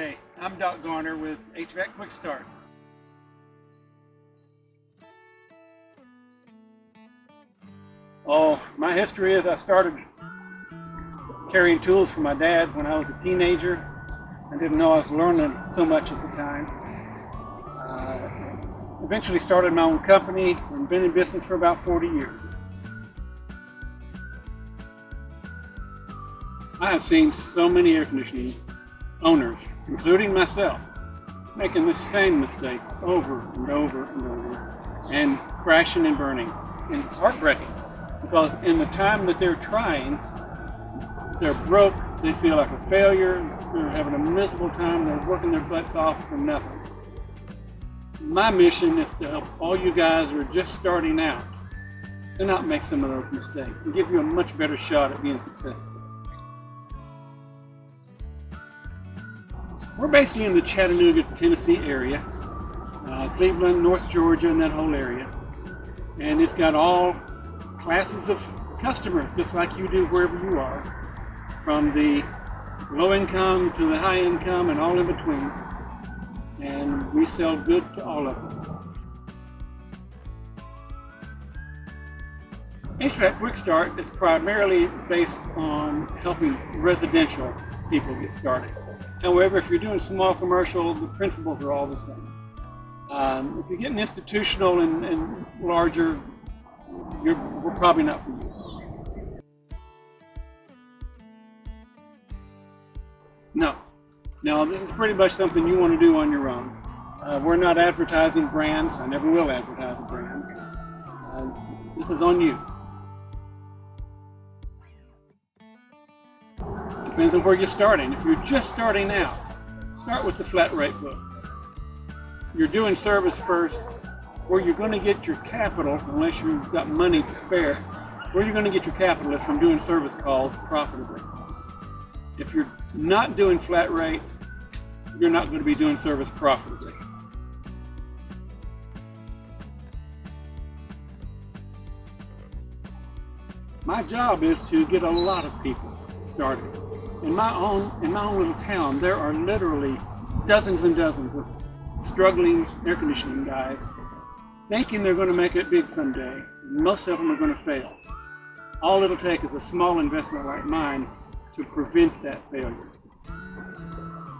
Hey, I'm Doc Garner with HVAC Quick Start. Oh, my history is I started carrying tools for my dad when I was a teenager. I didn't know I was learning so much at the time. Eventually started my own company and been in business for about 40 years. I have seen so many air conditioning owners, including myself, making the same mistakes over and over and over, and crashing and burning. And it's heartbreaking because in the time that they're trying, they're broke, they feel like a failure, they're having a miserable time, they're working their butts off for nothing. My mission is to help all you guys who are just starting out to not make some of those mistakes and give you a much better shot at being successful. We're basically in the Chattanooga, Tennessee area, Cleveland, North Georgia, and that whole area. And it's got all classes of customers, just like you do wherever you are, from the low income to the high income and all in between. And we sell good to all of them. HVAC Quick Start is primarily based on helping residential people get started. However, if you're doing small commercial, the principles are all the same. If you're getting institutional and larger, we're probably not for you. No, this is pretty much something you want to do on your own. We're not advertising brands. I never will advertise a brand. This is on you. Depends on where you're starting. If you're just starting out, start with the flat rate book. You're doing service first. Where you're going to get your capital, unless you've got money to spare, where you're going to get your capital is from doing service calls profitably. If you're not doing flat rate, you're not going to be doing service profitably. My job is to get a lot of people started. In my own little town, there are literally dozens and dozens of struggling air conditioning guys thinking they're going to make it big someday. Most of them are going to fail. All it'll take is a small investment like mine to prevent that failure.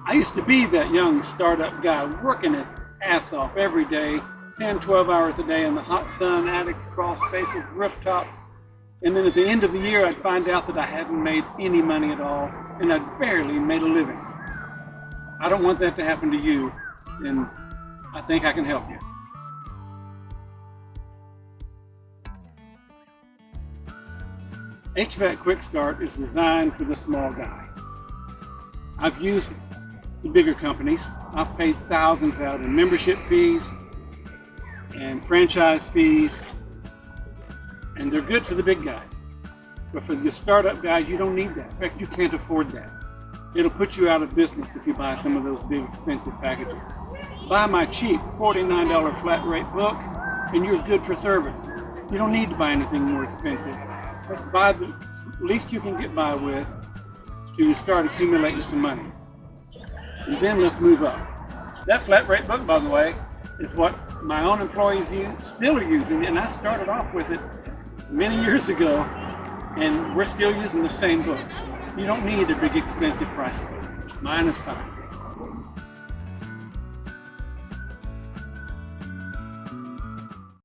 I used to be that young startup guy working his ass off every day, 10, 12 hours a day in the hot sun, attics, crawl spaces, rooftops. And then at the end of the year, I'd find out that I hadn't made any money at all, and I'd barely made a living. I don't want that to happen to you, and I think I can help you. HVAC Quick Start is designed for the small guy. I've used the bigger companies. I've paid thousands out in membership fees and franchise fees, and they're good for the big guys. But for the startup guys, you don't need that. In fact, you can't afford that. It'll put you out of business if you buy some of those big expensive packages. Buy my cheap $49 flat rate book and you're good for service. You don't need to buy anything more expensive. Let's buy the least you can get by with till you start accumulating some money. And then let's move up. That flat rate book, by the way, is what my own employees still are using, and I started off with it many years ago, and we're still using the same book. You don't need a big expensive price book. Mine is fine.